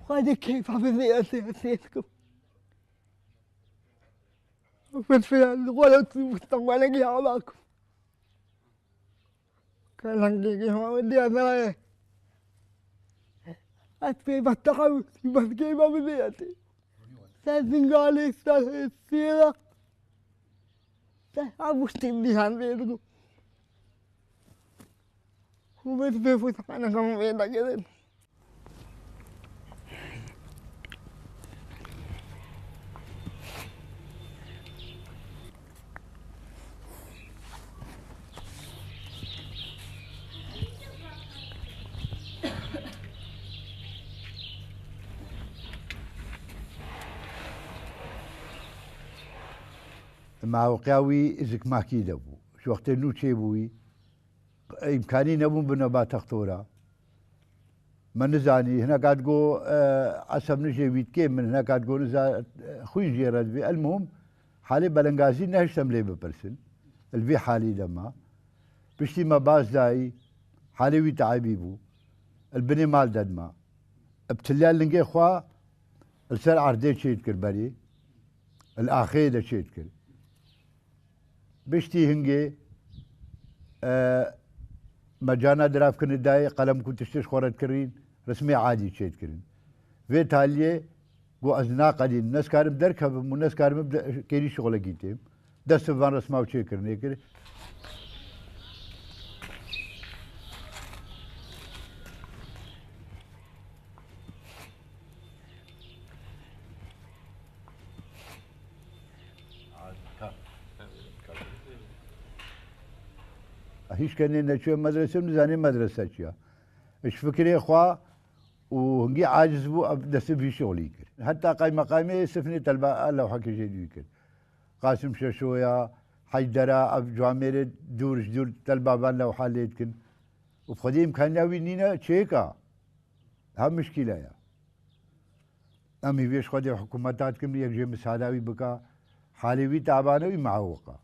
وهذه كيف عملياتي نسيتكم وفي الغلط مستقبلك يا عماكم كان عندي ما ودي أنا أتفي بتقوي بس كيف عملياتي سنغالي السيرة أبوش تبني عن بيتكم وبس بيفوت أنا كم بيتا كده مع وقاوي إزك ما كيد أبو شو وقت إنه شيء بوي إمكاني نبون بنبات تختورا ما نزاني هنا قاعد جو عصب نجي بيت كيم من هنا قاعد جو نزا خوي جيرد بي المهم حالي بلنغازي نهش تملي ببرسن البي حالي لما بشتي ما باز داي حالي وي تعبيبو البني مال ددما ابتلال لنجي خوا السر عردي شيت كربري الأخير شيت كر بشتي هنجي مجانا دراف كن داي قلم كنت تشتش خورت كرين رسمي عادي شيت كرين في تاليه جو أزنا قليل ناس كارم دركب وناس كارم كيري شغله جيتهم دست فان رسمه وشي كرني كري هیچ کنی نشو مدرسه نزانی مدرسه چیا ايش فكري اخوا وهنجي عاجز بو دست في شغلي كر حتى مقامي سفني تلبا الله حكي جديد كر قاسم ششويا حيدرا اب جوامير دور تلبا بان لو حاليت كن وفقدي امكاننا وينينا تشيكا هم مشكله يا امي بيش خدي حكومتات كم يجي مساعده بكا حالي تعبانه ومعوقه